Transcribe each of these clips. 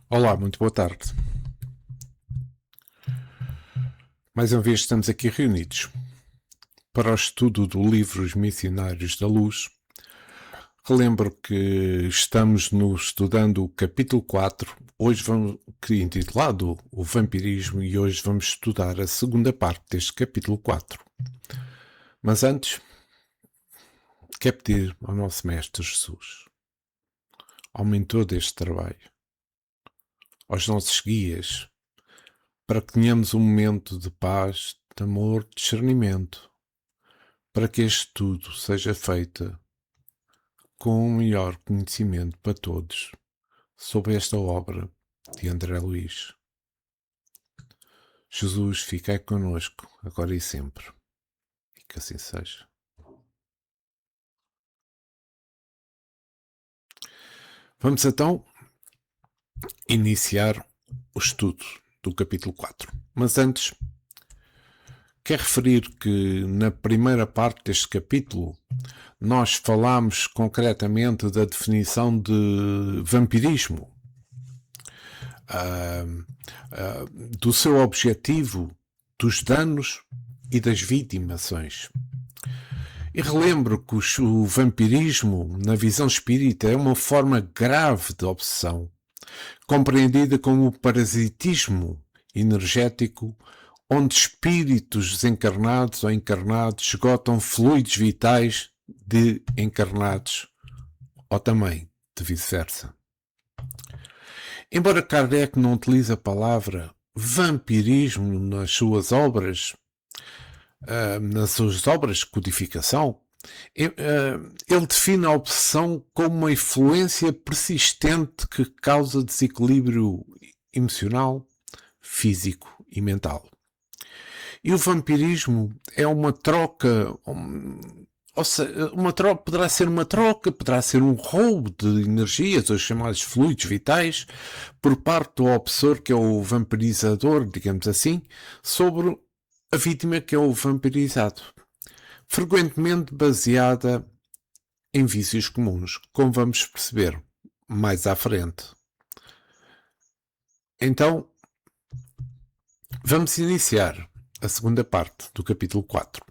Olá, muito boa tarde. Mais uma vez estamos aqui reunidos para o estudo do livro Os Missionários da Luz. Relembro que estamos estudando o capítulo 4, hoje intitulado O Vampirismo, e hoje vamos estudar a segunda parte deste capítulo 4. Mas antes, quero pedir ao nosso Mestre Jesus, ao mentor deste trabalho, aos nossos guias, para que tenhamos um momento de paz, de amor, de discernimento, para que este estudo seja feito com um melhor conhecimento para todos sobre esta obra de André Luiz. Jesus, fiquai connosco, agora e sempre. E que assim seja. Vamos então iniciar o estudo do capítulo 4. Mas antes, quero referir que na primeira parte deste capítulo nós falámos concretamente da definição de vampirismo, do seu objetivo, dos danos e das vitimações. E relembro que o vampirismo, na visão espírita, é uma forma grave de obsessão, compreendida como o parasitismo energético, onde espíritos desencarnados ou encarnados esgotam fluidos vitais de encarnados, ou também de vice-versa. Embora Kardec não utilize a palavra vampirismo nas suas obras de codificação, ele define a obsessão como uma influência persistente que causa desequilíbrio emocional, físico e mental. E o vampirismo é uma troca, ou seja, poderá ser uma troca, poderá ser um roubo de energias, os chamados fluidos vitais, por parte do obsessor, que é o vampirizador, digamos assim, sobre a vítima, que é o vampirizado, frequentemente baseada em vícios comuns, como vamos perceber mais à frente. Então, vamos iniciar a segunda parte do capítulo 4.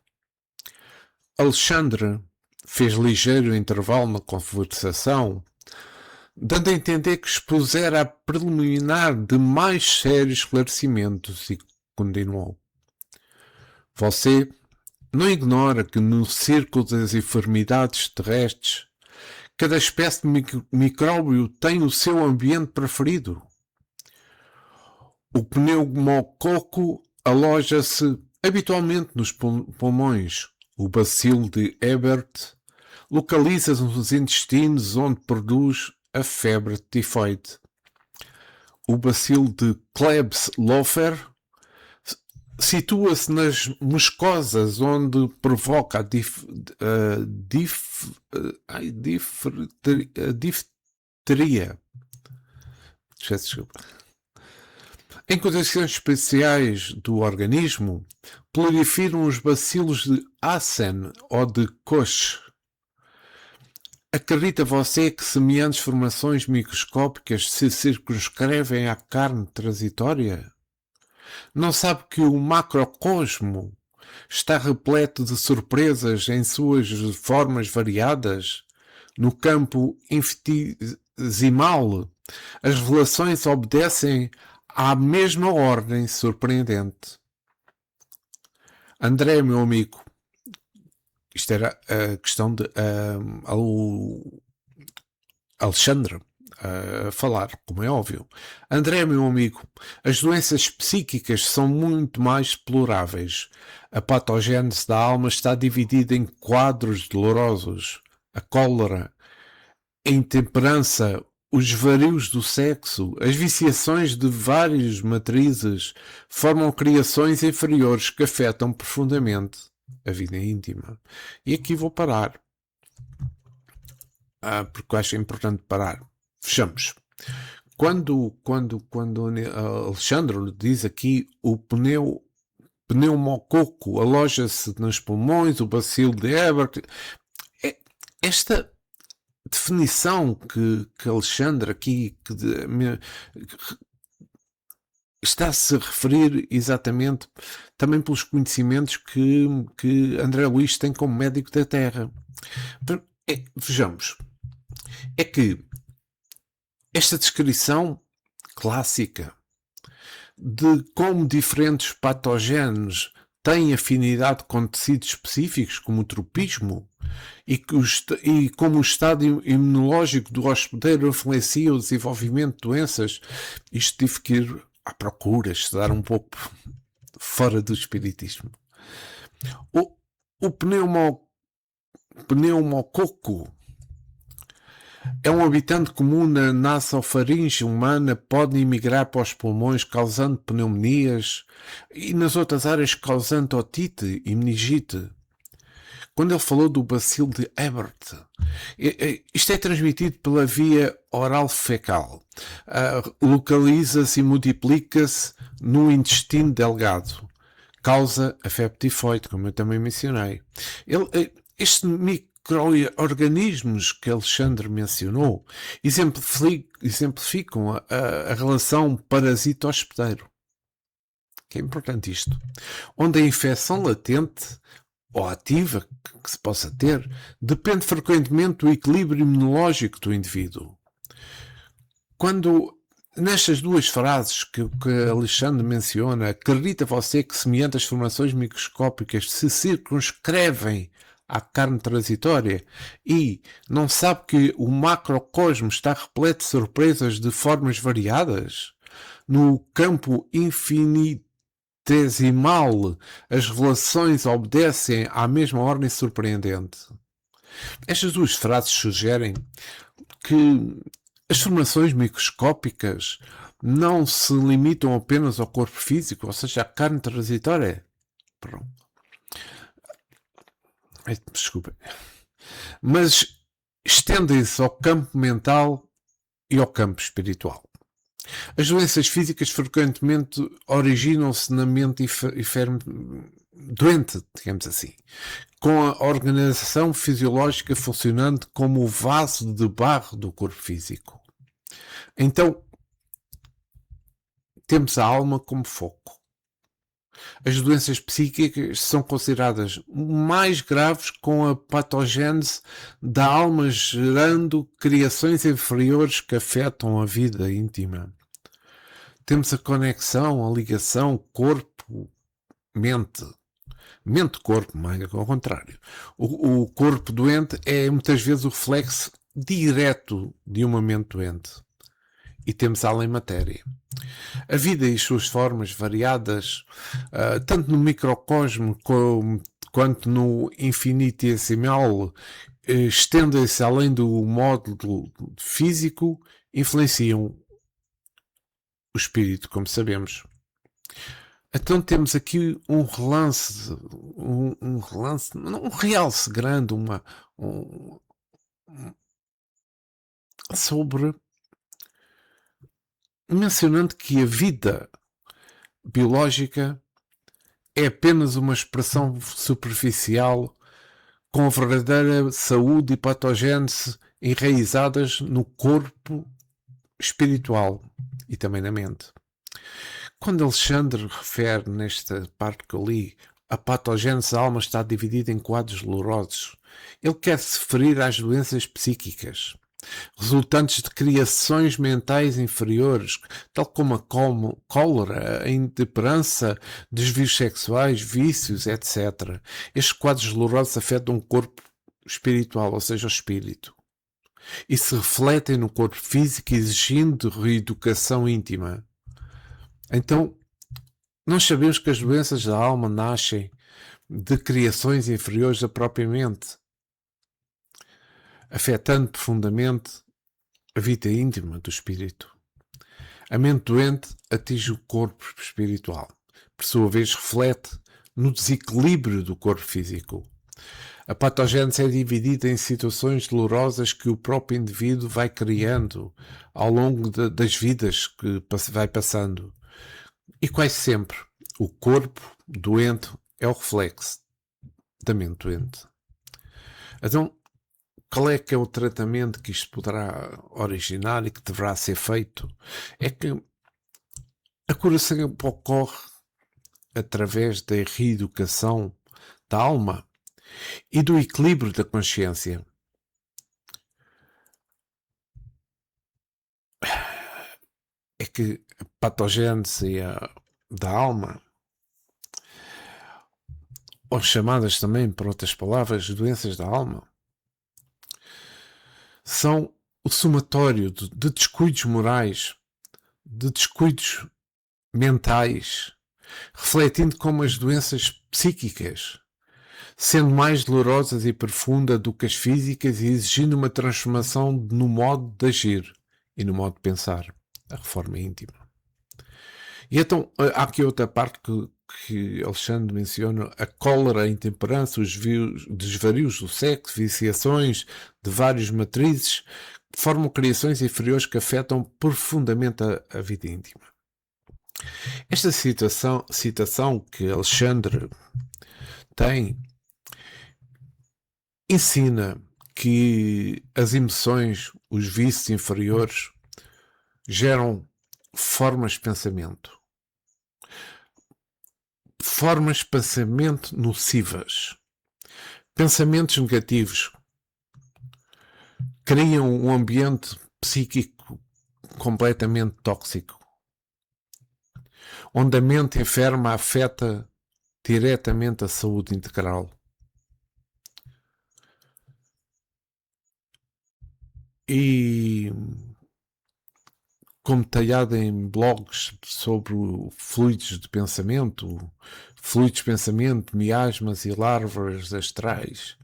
Alexandre fez ligeiro intervalo na conversação, dando a entender que expusera a preliminar de mais sérios esclarecimentos, e continuou. Você não ignora que no círculo das enfermidades terrestres, cada espécie de micróbio tem o seu ambiente preferido. O pneumococo aloja-se habitualmente nos pulmões. O bacilo de Hebert localiza-se nos intestinos, onde produz a febre tifoide. O bacilo de Klebsiella situa-se nas mucosas, onde provoca a difteria. Desculpa. Em condições especiais do organismo, proliferam os bacilos de Assen ou de Koch. Acredita você que semelhantes formações microscópicas se circunscrevem à carne transitória? Não sabe que o macrocosmo está repleto de surpresas em suas formas variadas? No campo infinitesimal, as revelações obedecem à mesma ordem surpreendente. André, meu amigo, isto era a questão de Alexandre a falar, como é óbvio. André, meu amigo, as doenças psíquicas são muito mais exploráveis. A patogênese da alma está dividida em quadros dolorosos. A cólera, a intemperança, os varios do sexo, as viciações de várias matrizes formam criações inferiores que afetam profundamente a vida íntima. E aqui vou parar, porque eu acho importante parar. Fechamos. Quando Alexandre diz aqui o pneumococo aloja-se nos pulmões, o bacilo de Hebert, esta definição que Alexandre aqui está-se a referir exatamente também pelos conhecimentos que André Luís tem como médico da Terra. Vejamos, é que esta descrição clássica de como diferentes patógenos têm afinidade com tecidos específicos, como o tropismo, e como o estado imunológico do hospedeiro influencia o desenvolvimento de doenças, isto tive que ir à procura, estudar um pouco fora do espiritismo. O pneumococo é um habitante comum na nasofaringe humana, pode emigrar para os pulmões causando pneumonias e nas outras áreas causando otite e meningite. Quando ele falou do bacilo de Ebert, isto é transmitido pela via oral fecal. Localiza-se e multiplica-se no intestino delgado. Causa a febre tifoide, como eu também mencionei. Estes micro-organismos que Alexandre mencionou exemplificam a relação parasita-hospedeiro. Que é importante isto. Onde a infecção latente ou ativa que se possa ter depende frequentemente do equilíbrio imunológico do indivíduo. Quando nestas duas frases que Alexandre menciona, acredita você que semelhante as formações microscópicas se circunscrevem à carne transitória e não sabe que o macrocosmo está repleto de surpresas de formas variadas? No campo infinitesimal, as revelações obedecem à mesma ordem surpreendente. Estas duas frases sugerem que as formações microscópicas não se limitam apenas ao corpo físico, ou seja, à carne transitória. Pronto. Desculpa. Mas estendem-se ao campo mental e ao campo espiritual. As doenças físicas frequentemente originam-se na mente doente, digamos assim, com a organização fisiológica funcionando como o vaso de barro do corpo físico. Então, temos a alma como foco. As doenças psíquicas são consideradas mais graves com a patogênese da alma gerando criações inferiores que afetam a vida íntima. Temos a conexão, a ligação corpo-mente. Mente-corpo, mais ao contrário. O corpo doente é muitas vezes o reflexo direto de uma mente doente. E temos a além-matéria. A vida e as suas formas variadas, tanto no microcosmo quanto no infinitesimal, estendem-se além do módulo físico, influenciam o espírito, como sabemos. Então temos aqui um realce grande, sobre mencionando que a vida biológica é apenas uma expressão superficial com a verdadeira saúde e patogênese enraizadas no corpo espiritual e também na mente. Quando Alexandre refere nesta parte que eu li, a patogênese da alma está dividida em quadros dolorosos, ele quer se referir às doenças psíquicas, resultantes de criações mentais inferiores, tal como a cólera, a intemperança, desvios sexuais, vícios, etc. Estes quadros dolorosos afetam o corpo espiritual, ou seja, o espírito, e se refletem no corpo físico, exigindo reeducação íntima. Então, nós sabemos que as doenças da alma nascem de criações inferiores à própria mente, afetando profundamente a vida íntima do espírito. A mente doente atinge o corpo espiritual, por sua vez reflete no desequilíbrio do corpo físico. A patogênese é dividida em situações dolorosas que o próprio indivíduo vai criando ao longo das vidas que vai passando. E quase sempre o corpo doente é o reflexo da mente doente. Então, qual é que é o tratamento que isto poderá originar e que deverá ser feito? É que a cura sempre ocorre através da reeducação da alma e do equilíbrio da consciência. É que a patogênese da alma, ou chamadas também, por outras palavras, doenças da alma, são o somatório de descuidos morais, de descuidos mentais, refletindo como as doenças psíquicas, sendo mais dolorosas e profundas do que as físicas e exigindo uma transformação no modo de agir e no modo de pensar, a reforma íntima. E então há aqui outra parte que Alexandre menciona: a cólera, a intemperança, os desvarios do sexo, viciações de várias matrizes, formam criações inferiores que afetam profundamente a vida íntima. Esta citação que Alexandre tem ensina que as emoções, os vícios inferiores, geram formas de pensamento nocivas. Pensamentos negativos criam um ambiente psíquico completamente tóxico, onde a mente enferma afeta diretamente a saúde integral. E, como detalhado em blogs sobre fluidos de pensamento, miasmas e larvas astrais,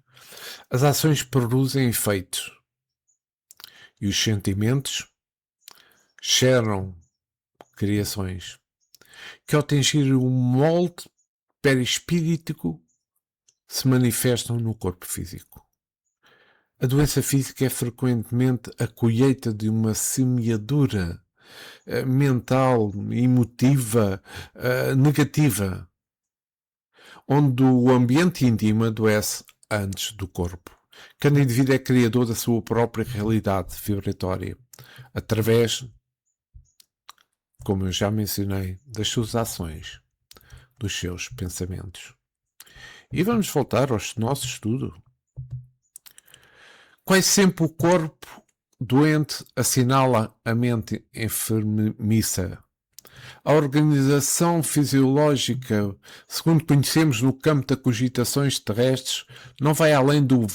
as ações produzem efeitos e os sentimentos geram criações que, ao atingir um molde perispíritico, se manifestam no corpo físico. A doença física é frequentemente a colheita de uma semeadura mental, emotiva, negativa, onde o ambiente íntimo adoece antes do corpo. Cada indivíduo é criador da sua própria realidade vibratória, através, como eu já mencionei, das suas ações, dos seus pensamentos. E vamos voltar ao nosso estudo. Quase sempre o corpo doente assinala a mente enfermiça. A organização fisiológica, segundo conhecemos no campo das cogitações terrestres, não vai além do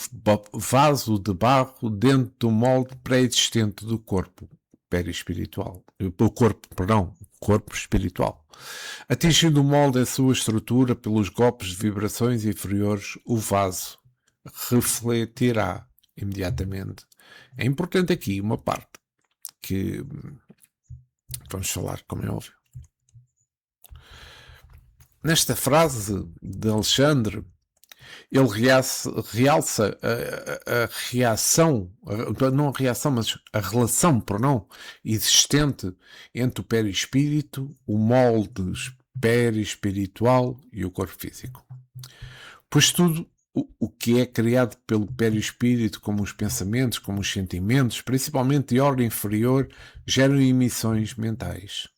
vaso de barro dentro do molde pré-existente do corpo perispiritual. Corpo espiritual. Atingindo o molde da sua estrutura pelos golpes de vibrações inferiores, o vaso refletirá imediatamente. É importante aqui uma parte que vamos falar, como é óbvio. Nesta frase de Alexandre, ele realça a reação, não a reação, mas a relação, existente entre o perispírito, o molde perispiritual e o corpo físico. Pois tudo o que é criado pelo perispírito, como os pensamentos, como os sentimentos, principalmente de ordem inferior, geram emissões mentais.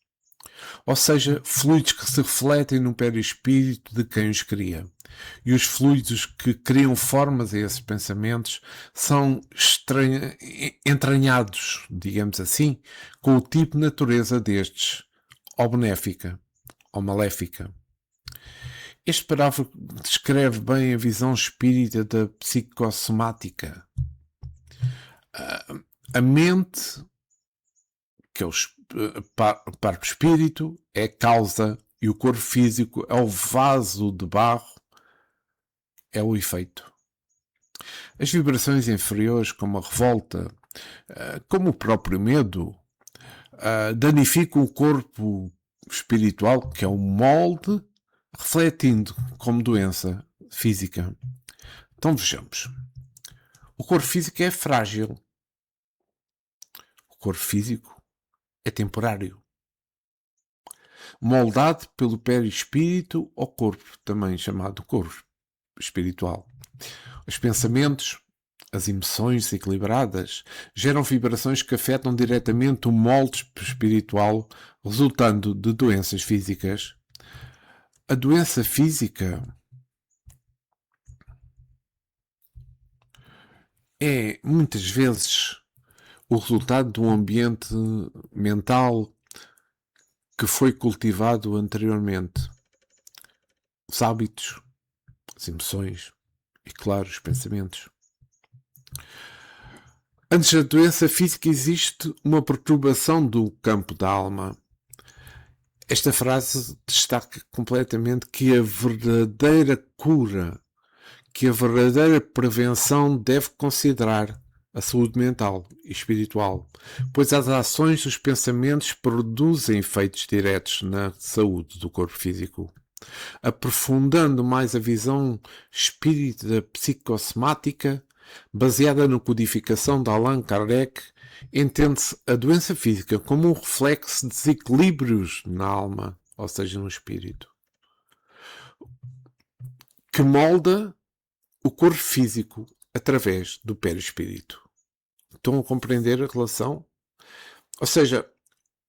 Ou seja, fluidos que se refletem no perispírito de quem os cria. E os fluidos que criam formas a esses pensamentos são entranhados, digamos assim, com o tipo de natureza destes, ou benéfica, ou maléfica. Este parágrafo descreve bem a visão espírita da psicossomática. A mente, que é o parte do espírito, é a causa, e o corpo físico é o vaso de barro, é o efeito. As vibrações inferiores, como a revolta, como o próprio medo, danificam o corpo espiritual, que é um molde, refletindo como doença física. Então vejamos. O corpo físico é frágil. O corpo físico é temporário. Moldado pelo perispírito ao corpo, também chamado corpo espiritual. Os pensamentos As emoções desequilibradas geram vibrações que afetam diretamente o molde espiritual, resultando de doenças físicas. A doença física é, muitas vezes, o resultado de um ambiente mental que foi cultivado anteriormente. Os hábitos, as emoções e, claro, os pensamentos. Antes da doença física existe uma perturbação do campo da alma. Esta frase destaca completamente que a verdadeira cura, que a verdadeira prevenção deve considerar a saúde mental e espiritual, pois as ações dos pensamentos produzem efeitos diretos na saúde do corpo físico. Aprofundando mais a visão espírita psicossomática, baseada na codificação de Allan Kardec, entende-se a doença física como um reflexo de desequilíbrios na alma, ou seja, no espírito, que molda o corpo físico através do perispírito. Estão a compreender a relação? Ou seja,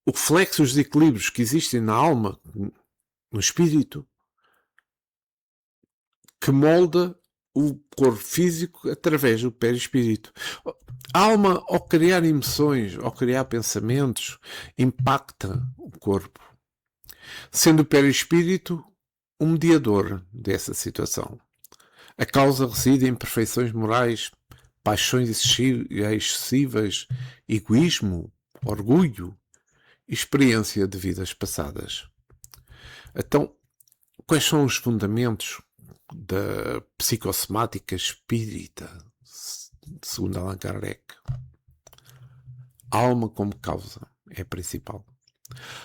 o reflexo dos desequilíbrios que existem na alma, no espírito, que molda o corpo físico através do perispírito. A alma, ao criar emoções, ao criar pensamentos, impacta o corpo, sendo o perispírito um mediador dessa situação. A causa reside em imperfeições morais, paixões excessivas, egoísmo, orgulho e experiência de vidas passadas. Então, quais são os fundamentos da psicossomática espírita, segundo Allan Kardec? A alma como causa é a principal.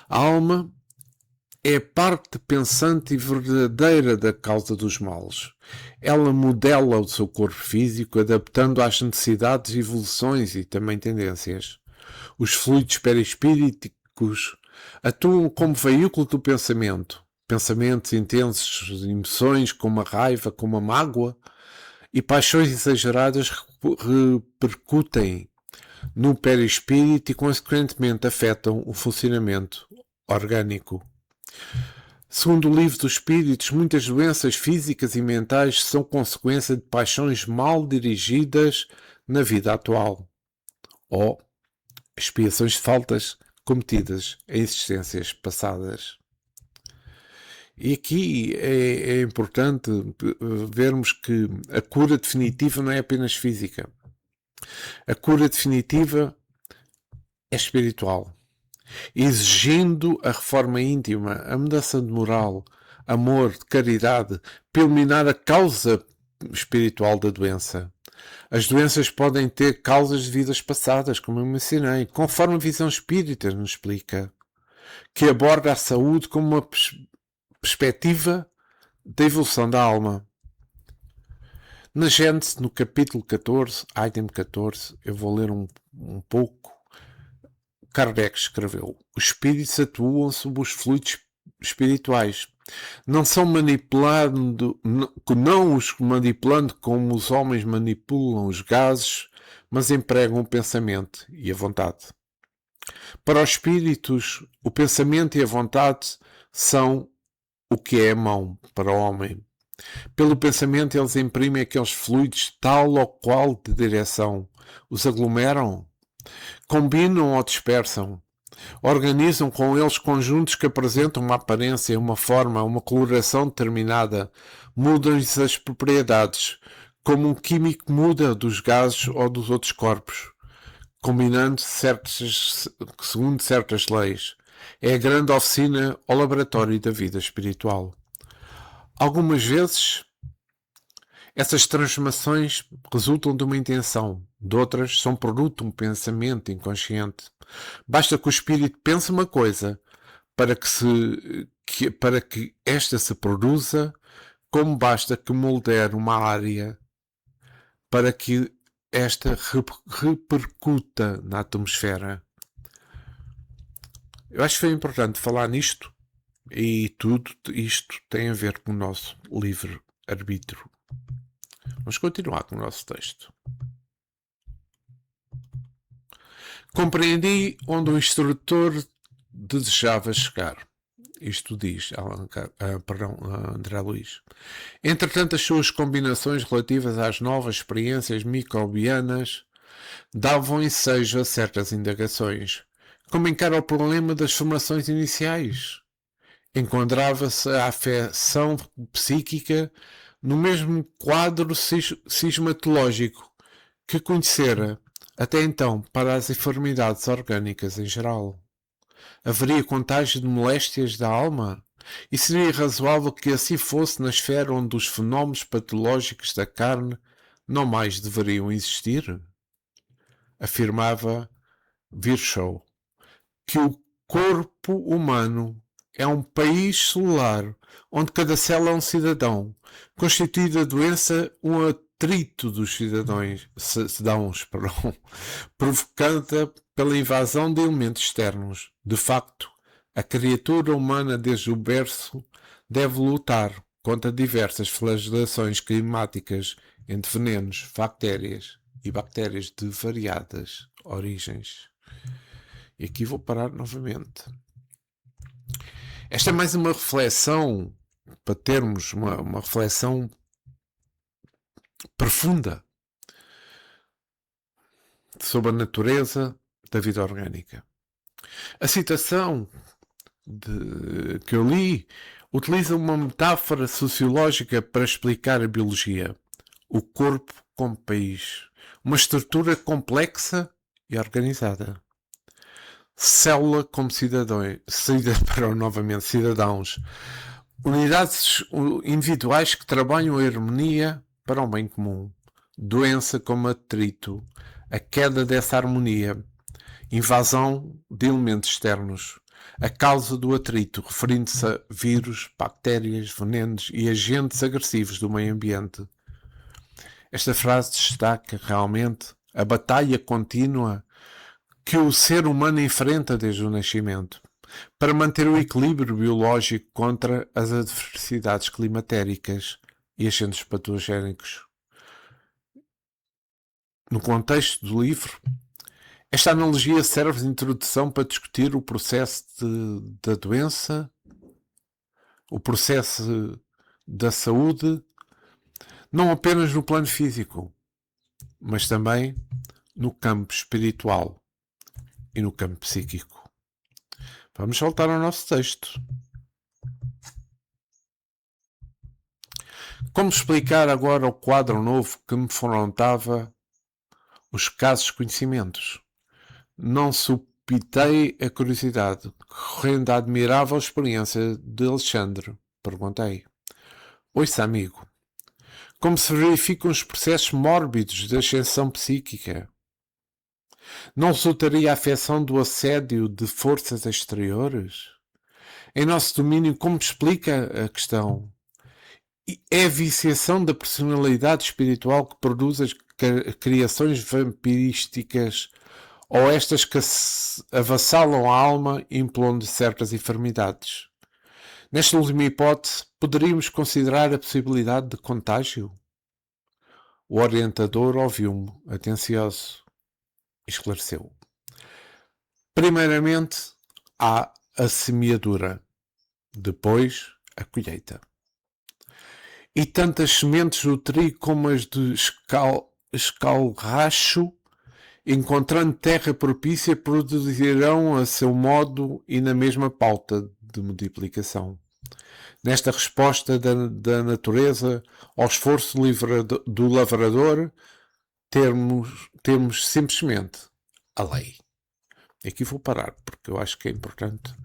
A alma é a parte pensante e verdadeira da causa dos males. Ela modela o seu corpo físico, adaptando às necessidades, evoluções e também tendências. Os fluidos perispíriticos atuam como veículo do pensamento. Pensamentos intensos, emoções como a raiva, como a mágoa e paixões exageradas repercutem no perispírito e, consequentemente, afetam o funcionamento orgânico. Segundo o Livro dos Espíritos, muitas doenças físicas e mentais são consequência de paixões mal dirigidas na vida atual ou expiações de faltas cometidas em existências passadas. E aqui é importante vermos que a cura definitiva não é apenas física. A cura definitiva é espiritual, exigindo a reforma íntima, a mudança de moral, amor, caridade, para eliminar a causa espiritual da doença. As doenças podem ter causas de vidas passadas, como eu mencionei, conforme a visão espírita nos explica, que aborda a saúde como uma perspectiva da evolução da alma. Na Gênesis, no capítulo 14, item 14, eu vou ler um pouco. Kardec escreveu: os espíritos atuam sobre os fluidos espirituais. Não são não os manipulando como os homens manipulam os gases, mas empregam o pensamento e a vontade. Para os espíritos, o pensamento e a vontade são o que é a mão para o homem. Pelo pensamento eles imprimem aqueles fluidos tal ou qual de direção, os aglomeram, combinam ou dispersam, organizam com eles conjuntos que apresentam uma aparência, uma forma, uma coloração determinada, mudam-lhes as propriedades, como um químico muda dos gases ou dos outros corpos, combinando segundo certas leis. É a grande oficina ou laboratório da vida espiritual. Algumas vezes, essas transformações resultam de uma intenção, de outras são produto de um pensamento inconsciente. Basta que o espírito pense uma coisa para que esta se produza, como basta que moldear uma área para que esta repercuta na atmosfera. Eu acho que foi importante falar nisto, e tudo isto tem a ver com o nosso livre-arbítrio. Vamos continuar com o nosso texto. Compreendi onde o instrutor desejava chegar. Isto diz André Luiz. Entretanto, as suas combinações relativas às novas experiências microbianas davam ensejo a certas indagações. Como encara o problema das formações iniciais? Encontrava-se a afecção psíquica no mesmo quadro sismatológico que conhecera até então para as enfermidades orgânicas em geral. Haveria contágio de moléstias da alma? E seria razoável que assim fosse na esfera onde os fenómenos patológicos da carne não mais deveriam existir? Afirmava Virchow que o corpo humano é um país celular onde cada célula é um cidadão, constituída a doença um atrito dos cidadãos, provocada pela invasão de elementos externos. De facto, a criatura humana desde o berço deve lutar contra diversas flagelações climáticas entre venenos, bactérias e bactérias de variadas origens. E aqui vou parar novamente. Esta é mais uma reflexão, para termos uma reflexão profunda sobre a natureza da vida orgânica. A citação que eu li utiliza uma metáfora sociológica para explicar a biologia. O corpo como país. Uma estrutura complexa e organizada. Célula como cidadãos. Unidades individuais que trabalham a harmonia para o bem comum. Doença como atrito. A queda dessa harmonia. Invasão de elementos externos. A causa do atrito, referindo-se a vírus, bactérias, venenos e agentes agressivos do meio ambiente. Esta frase destaca realmente a batalha contínua que o ser humano enfrenta desde o nascimento para manter o equilíbrio biológico contra as adversidades climatéricas e agentes patogénicos. No contexto do livro, esta analogia serve de introdução para discutir o processo da doença, o processo da saúde, não apenas no plano físico, mas também no campo espiritual e no campo psíquico. Vamos voltar ao nosso texto. Como explicar agora o quadro novo que me confrontava os escassos conhecimentos? Não supitei a curiosidade, recorrendo à admirável experiência de Alexandre. Perguntei. Ouça, amigo, como se verificam os processos mórbidos de ascensão psíquica? Não resultaria a afecção do assédio de forças exteriores? Em nosso domínio, como explica a questão? É a viciação da personalidade espiritual que produz as criações vampirísticas ou estas que avassalam a alma impondo certas enfermidades? Nesta última hipótese, poderíamos considerar a possibilidade de contágio? O orientador ouviu-me, atencioso, e esclareceu. Primeiramente, há a semeadura, depois a colheita. E tantas sementes do trigo como as de escalracho, encontrando terra propícia, produzirão a seu modo e na mesma pauta de multiplicação. Nesta resposta da natureza ao esforço do lavrador, temos simplesmente a lei. Aqui vou parar, porque eu acho que é importante.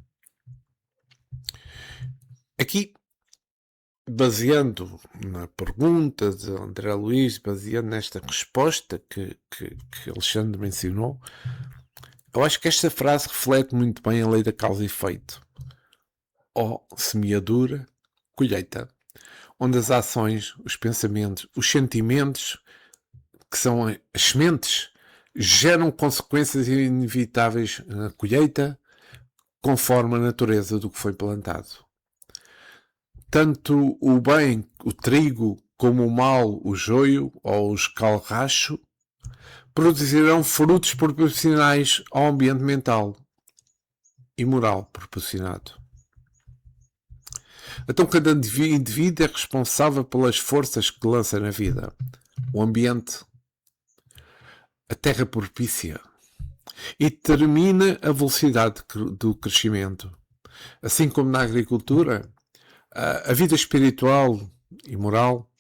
Aqui, baseando na pergunta de André Luiz, baseando nesta resposta que Alexandre mencionou, eu acho que esta frase reflete muito bem a lei da causa e efeito. Ou semeadura, colheita. Onde as ações, os pensamentos, os sentimentos, que são as sementes, geram consequências inevitáveis na colheita, conforme a natureza do que foi plantado. Tanto o bem, o trigo, como o mal, o joio ou o escalracho, produzirão frutos proporcionais ao ambiente mental e moral proporcionado. Então cada indivíduo é responsável pelas forças que lança na vida. O ambiente, a terra propícia, e determina a velocidade do crescimento. Assim como na agricultura, a vida espiritual e moral,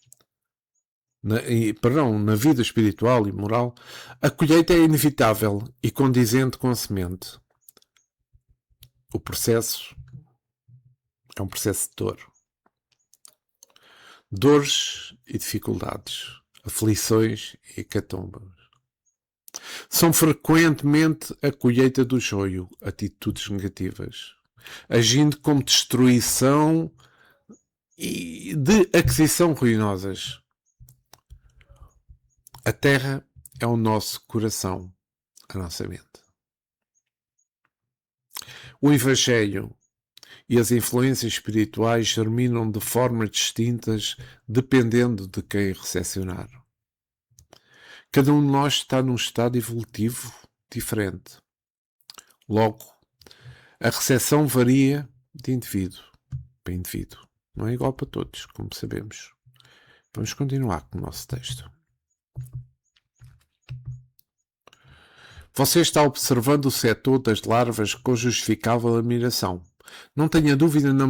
na vida espiritual e moral, a colheita é inevitável e condizente com a semente. O processo é um processo de dor. Dores e dificuldades, aflições e hecatombes. São frequentemente a colheita do joio, atitudes negativas, agindo como destruição e de aquisição ruinosas. A terra é o nosso coração, a nossa mente. O Evangelho e as influências espirituais germinam de formas distintas dependendo de quem recepcionar. Cada um de nós está num estado evolutivo diferente. Logo, a recepção varia de indivíduo para indivíduo. Não é igual para todos, como sabemos. Vamos continuar com o nosso texto. Você está observando o setor das larvas com justificável admiração. Não tenha dúvida na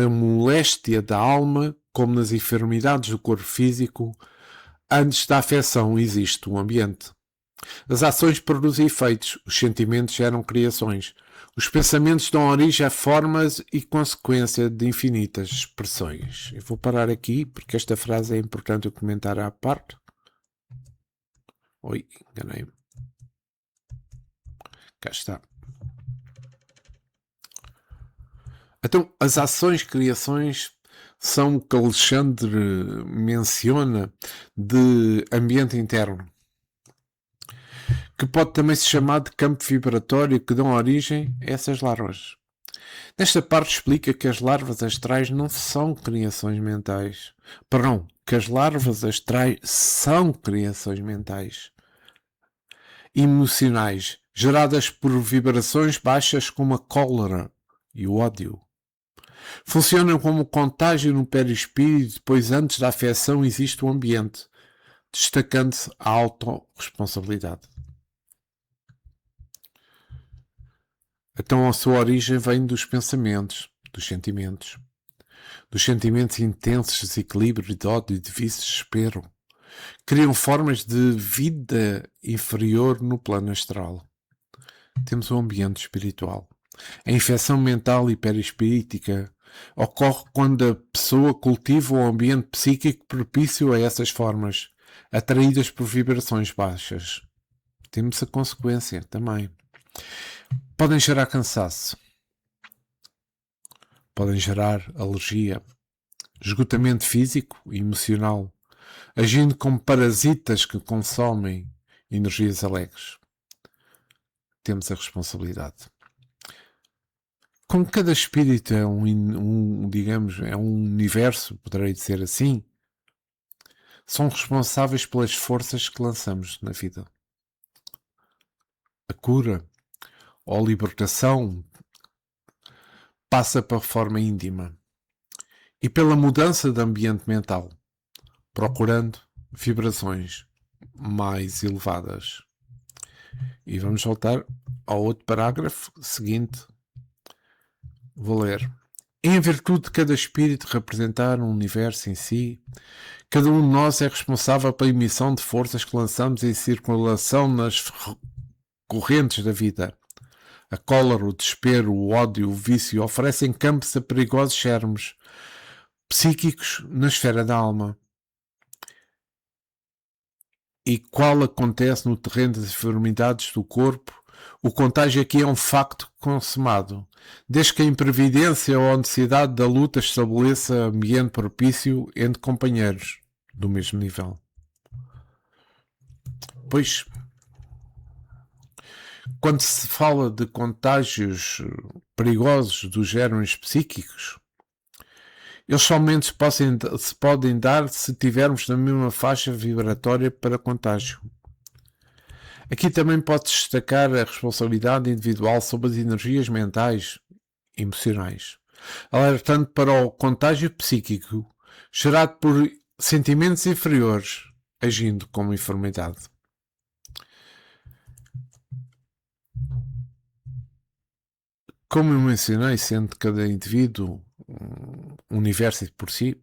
moléstia da alma, como nas enfermidades do corpo físico. Antes da afecção existe um ambiente. As ações produzem efeitos, os sentimentos geram criações. Os pensamentos dão origem a formas e consequência de infinitas expressões. Eu vou parar aqui, porque esta frase é importante eu comentar à parte. Oi, enganei-me. Cá está. Então, as ações, criações, são o que Alexandre menciona de ambiente interno, que pode também ser chamado de campo vibratório, que dão origem a essas larvas. Nesta parte explica que as larvas astrais não são criações mentais. Perdão, que as larvas astrais são criações mentais, emocionais, geradas por vibrações baixas como a cólera e o ódio. Funcionam como contágio no perispírito, pois antes da afecção existe o ambiente, destacando-se a autorresponsabilidade. Então a sua origem vem dos pensamentos, dos sentimentos intensos, desequilíbrio, de ódio, de vício, desespero. Criam formas de vida inferior no plano astral. Temos o ambiente espiritual. A infecção mental e perispirítica ocorre quando a pessoa cultiva um ambiente psíquico propício a essas formas, atraídas por vibrações baixas. Temos a consequência também. Podem gerar cansaço. Podem gerar alergia, esgotamento físico e emocional, agindo como parasitas que consomem energias alegres. Temos a responsabilidade. Como cada espírito é digamos, é um universo, poderei dizer assim, são responsáveis pelas forças que lançamos na vida. A cura ou a libertação passa pela forma íntima e pela mudança de ambiente mental, procurando vibrações mais elevadas. E vamos voltar ao outro parágrafo seguinte. Vou ler. Em virtude de cada espírito representar um universo em si, cada um de nós é responsável pela emissão de forças que lançamos em circulação nas correntes da vida. A cólera, o desespero, o ódio, o vício oferecem campos a perigosos germes psíquicos na esfera da alma. E qual acontece no terreno das enfermidades do corpo, o contágio aqui é um facto consumado, desde que a imprevidência ou a necessidade da luta estabeleça ambiente propício entre companheiros do mesmo nível. Pois, quando se fala de contágios perigosos dos germes psíquicos, Eles somente se podem dar se tivermos na mesma faixa vibratória para contágio. Aqui também pode destacar a responsabilidade individual sobre as energias mentais e emocionais, alertando para o contágio psíquico gerado por sentimentos inferiores, agindo como enfermidade. Como eu mencionei, sendo cada indivíduo um universo por si,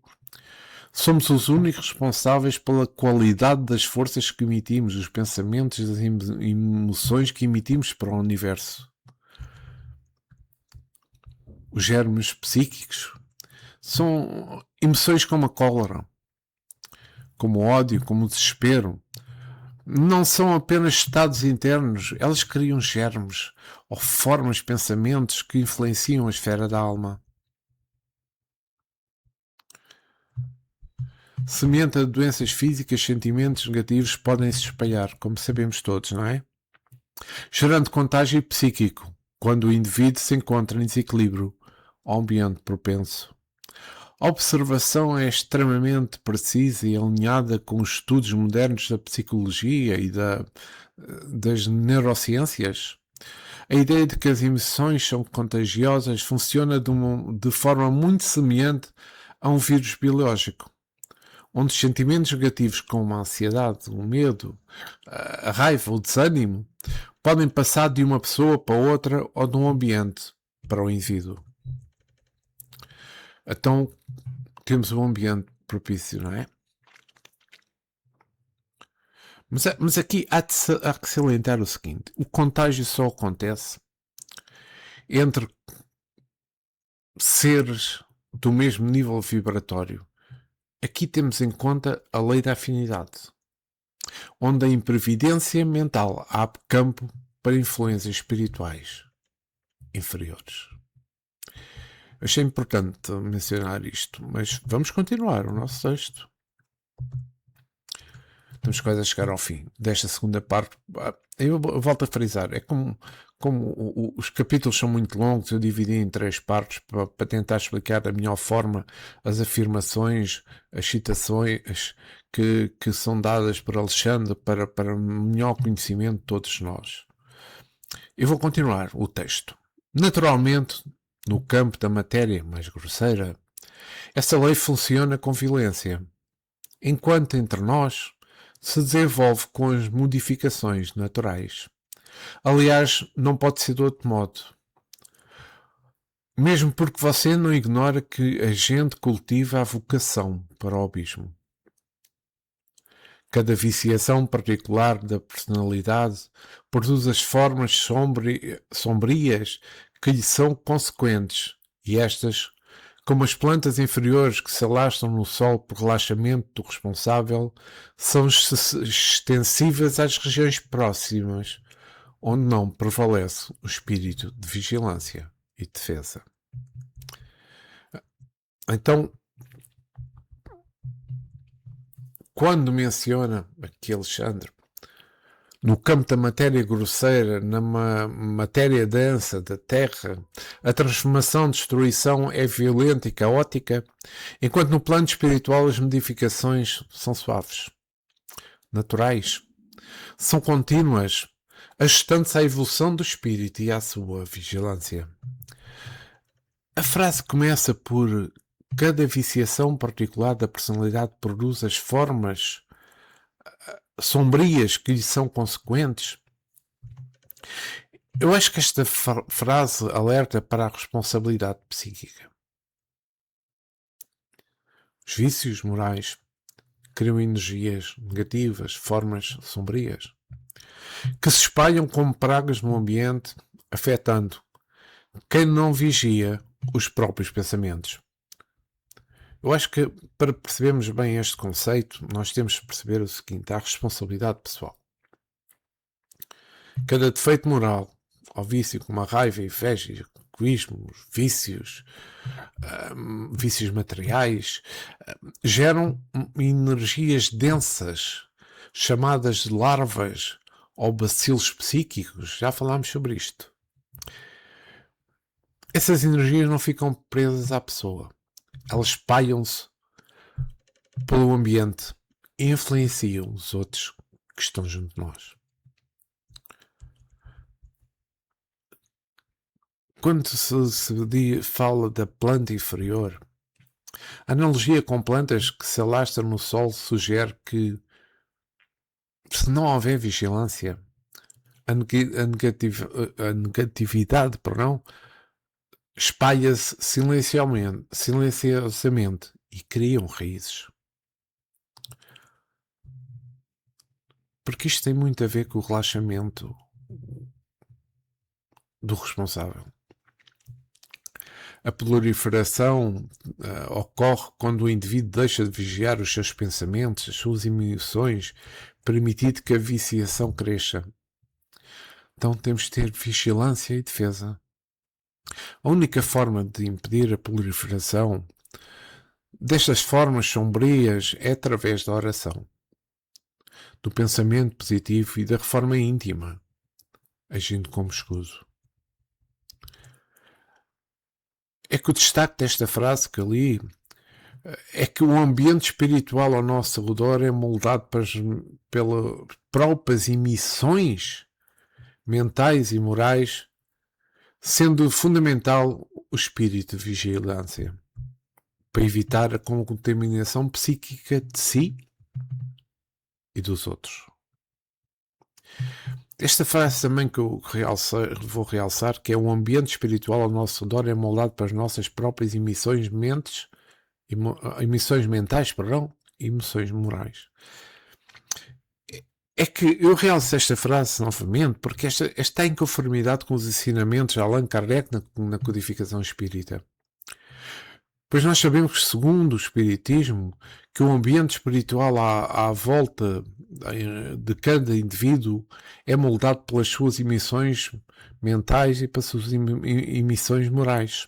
somos os únicos responsáveis pela qualidade das forças que emitimos, os pensamentos e as emoções que emitimos para o universo. Os germes psíquicos são emoções como a cólera, como o ódio, como o desespero. Não são apenas estados internos, elas criam germes ou formas de pensamentos que influenciam a esfera da alma. Semente a doenças físicas, sentimentos negativos podem se espalhar, como sabemos todos, não é? Gerando contágio psíquico, quando o indivíduo se encontra em desequilíbrio ou ambiente propenso. A observação é extremamente precisa e alinhada com os estudos modernos da psicologia e das neurociências. A ideia de que as emoções são contagiosas funciona de forma muito semelhante a um vírus biológico, onde os sentimentos negativos como a ansiedade, o medo, a raiva, o desânimo, podem passar de uma pessoa para outra ou de um ambiente para o indivíduo. Então, temos um ambiente propício, não é? Mas aqui há que salientar o seguinte: o contágio só acontece entre seres do mesmo nível vibratório. Aqui temos em conta a lei da afinidade, onde a imprevidência mental abre campo para influências espirituais inferiores. Achei importante mencionar isto, mas vamos continuar o nosso texto. Estamos quase a chegar ao fim desta segunda parte. Eu volto a frisar, é como os capítulos são muito longos, eu dividi em 3 partes para tentar explicar da melhor forma as afirmações, as citações que são dadas por Alexandre para melhor conhecimento de todos nós. Eu vou continuar o texto. Naturalmente, no campo da matéria mais grosseira, essa lei funciona com violência, enquanto entre nós se desenvolve com as modificações naturais. Aliás, não pode ser de outro modo. Mesmo porque você não ignora que a gente cultiva a vocação para o abismo. Cada viciação particular da personalidade produz as formas sombrias que lhe são consequentes, e estas, como as plantas inferiores que se alastram no sol por relaxamento do responsável, são extensíveis às regiões próximas, onde não prevalece o espírito de vigilância e defesa. Então, quando menciona aqui Alexandre, no campo da matéria grosseira, na matéria densa da Terra, a transformação, destruição é violenta e caótica, enquanto no plano espiritual as modificações são suaves, naturais, são contínuas, ajustando-se à evolução do espírito e à sua vigilância. A frase começa por: cada viciação particular da personalidade produz as formas sombrias que lhe são consequentes. Eu acho que esta frase alerta para a responsabilidade psíquica. Os vícios morais criam energias negativas, formas sombrias, que se espalham como pragas no ambiente, afetando quem não vigia os próprios pensamentos. Eu acho que para percebermos bem este conceito, nós temos que perceber o seguinte: a responsabilidade pessoal. Cada defeito moral, ou vício como a raiva, inveja, egoísmo, vícios materiais, geram energias densas, chamadas de larvas ou bacilos psíquicos. Já falámos sobre isto. Essas energias não ficam presas à pessoa. elas espalham-se pelo ambiente e influenciam os outros que estão junto de nós. Quando se fala da planta inferior, a analogia com plantas que se alastram no sol sugere que, se não houver vigilância, a negatividade espalha-se silenciosamente e criam raízes. Porque isto tem muito a ver com o relaxamento do responsável. A proliferação ocorre quando o indivíduo deixa de vigiar os seus pensamentos, as suas emoções, permitindo que a viciação cresça. Então temos de ter vigilância e defesa. A única forma de impedir a proliferação destas formas sombrias é através da oração, do pensamento positivo e da reforma íntima, agindo como escudo. É que o destaque desta frase que eu li é que o ambiente espiritual ao nosso redor é moldado pelas próprias emissões mentais e morais, sendo fundamental o espírito de vigilância para evitar a contaminação psíquica de si e dos outros. Esta frase também que eu vou realçar, que é o ambiente espiritual ao nosso redor é moldado pelas nossas próprias emissões mentais, e emoções morais. É que eu realço esta frase novamente porque esta está em conformidade com os ensinamentos de Allan Kardec na codificação espírita. Pois nós sabemos que, segundo o Espiritismo, que o ambiente espiritual à volta de cada indivíduo é moldado pelas suas emissões mentais e pelas suas emissões morais,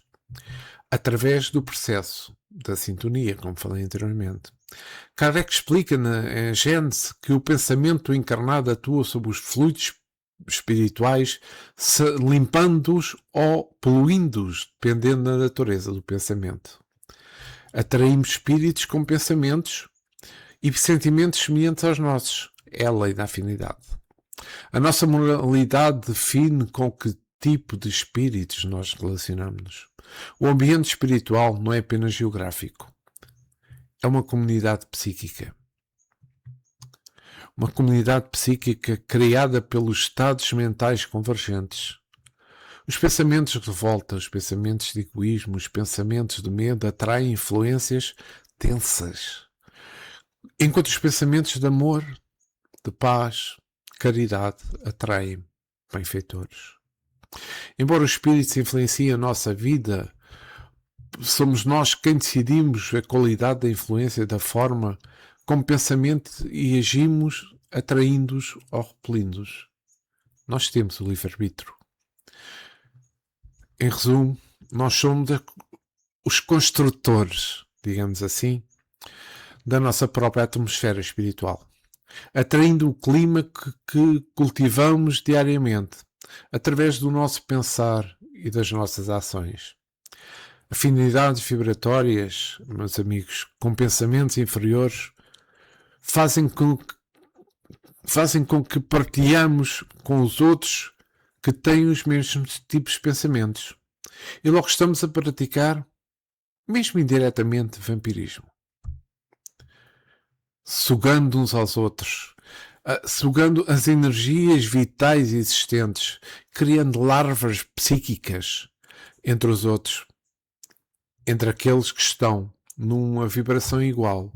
através do processo da sintonia, como falei anteriormente. Kardec explica na Gênese que o pensamento encarnado atua sobre os fluidos espirituais, limpando-os ou poluindo-os, dependendo da natureza do pensamento. Atraímos espíritos com pensamentos e sentimentos semelhantes aos nossos. É a lei da afinidade. A nossa moralidade define com que tipo de espíritos nós relacionamos-nos. O ambiente espiritual não é apenas geográfico. É uma comunidade psíquica. Uma comunidade psíquica criada pelos estados mentais convergentes. Os pensamentos de revolta, os pensamentos de egoísmo, os pensamentos de medo atraem influências tensas. Enquanto os pensamentos de amor, de paz, caridade atraem benfeitores. Embora os espíritos influenciem a nossa vida, somos nós quem decidimos a qualidade da influência, da forma como pensamento e agimos, atraindo-os ou repelindo-os. Nós temos o livre-arbítrio. Em resumo, nós somos os construtores, digamos assim, da nossa própria atmosfera espiritual, atraindo o clima que cultivamos diariamente, através do nosso pensar e das nossas ações. Afinidades vibratórias, meus amigos, com pensamentos inferiores, fazem com que partilhamos com os outros que têm os mesmos tipos de pensamentos. E logo estamos a praticar, mesmo indiretamente, vampirismo. Sugando uns aos outros, sugando as energias vitais existentes, criando larvas psíquicas entre os outros, entre aqueles que estão numa vibração igual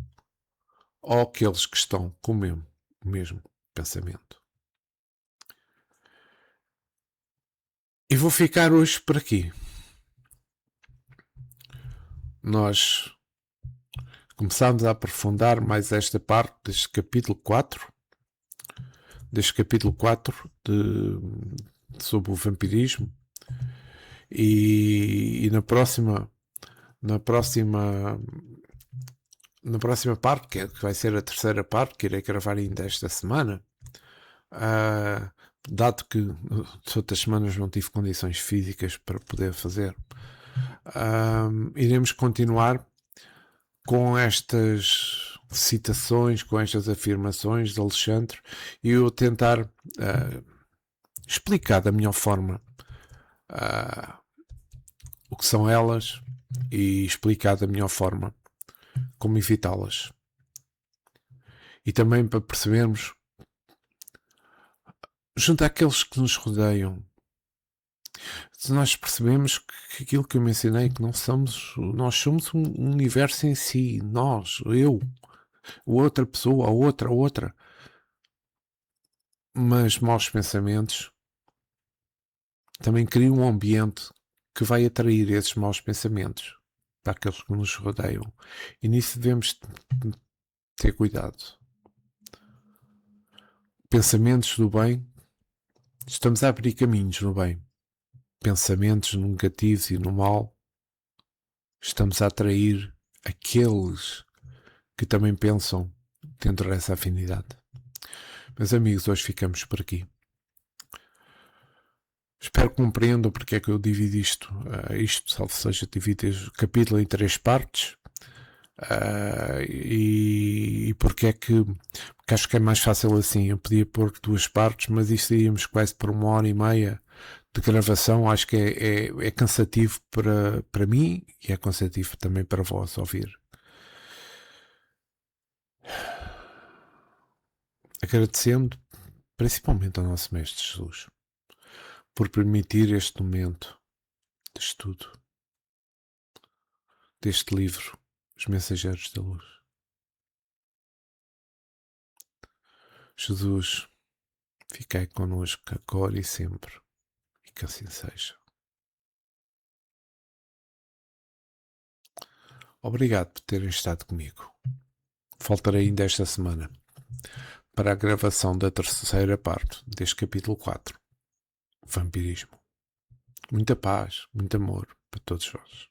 ou aqueles que estão com o mesmo pensamento. E vou ficar hoje por aqui. Nós começamos a aprofundar mais esta parte deste capítulo 4, sobre o vampirismo, e na próxima parte, que vai ser a terceira parte, que irei gravar ainda esta semana, dado que as outras semanas não tive condições físicas para poder fazer, iremos continuar com estas citações, com estas afirmações de Alexandre, e eu tentar explicar da melhor forma o que são elas e explicar da melhor forma como evitá-las. E também para percebermos, junto àqueles que nos rodeiam, se nós percebemos que aquilo que eu mencionei, que nós somos um universo em si, nós, eu, outra pessoa, a outra, mas maus pensamentos também criam um ambiente que vai atrair esses maus pensamentos para aqueles que nos rodeiam, e nisso devemos ter cuidado. Pensamentos do bem, estamos a abrir caminhos no bem. Pensamentos negativos e no mal, estamos a atrair aqueles que também pensam dentro dessa afinidade. Meus amigos, hoje ficamos por aqui. Espero que compreendam porque é que eu divido isto, salvo seja, divido o capítulo em 3 partes, e porque acho que é mais fácil assim. Eu podia pôr 2 partes, mas isto iríamos quase por 1h30 de gravação. Acho que é cansativo para mim, e é cansativo também para vós ouvir. Agradecendo principalmente ao nosso Mestre Jesus por permitir este momento de estudo deste livro, Os Mensageiros da Luz. Jesus, fiquei connosco agora e sempre, e que assim seja. Obrigado por terem estado comigo. Faltarei ainda esta semana para a gravação da 3ª parte deste capítulo 4, Vampirismo. Muita paz, muito amor para todos vós.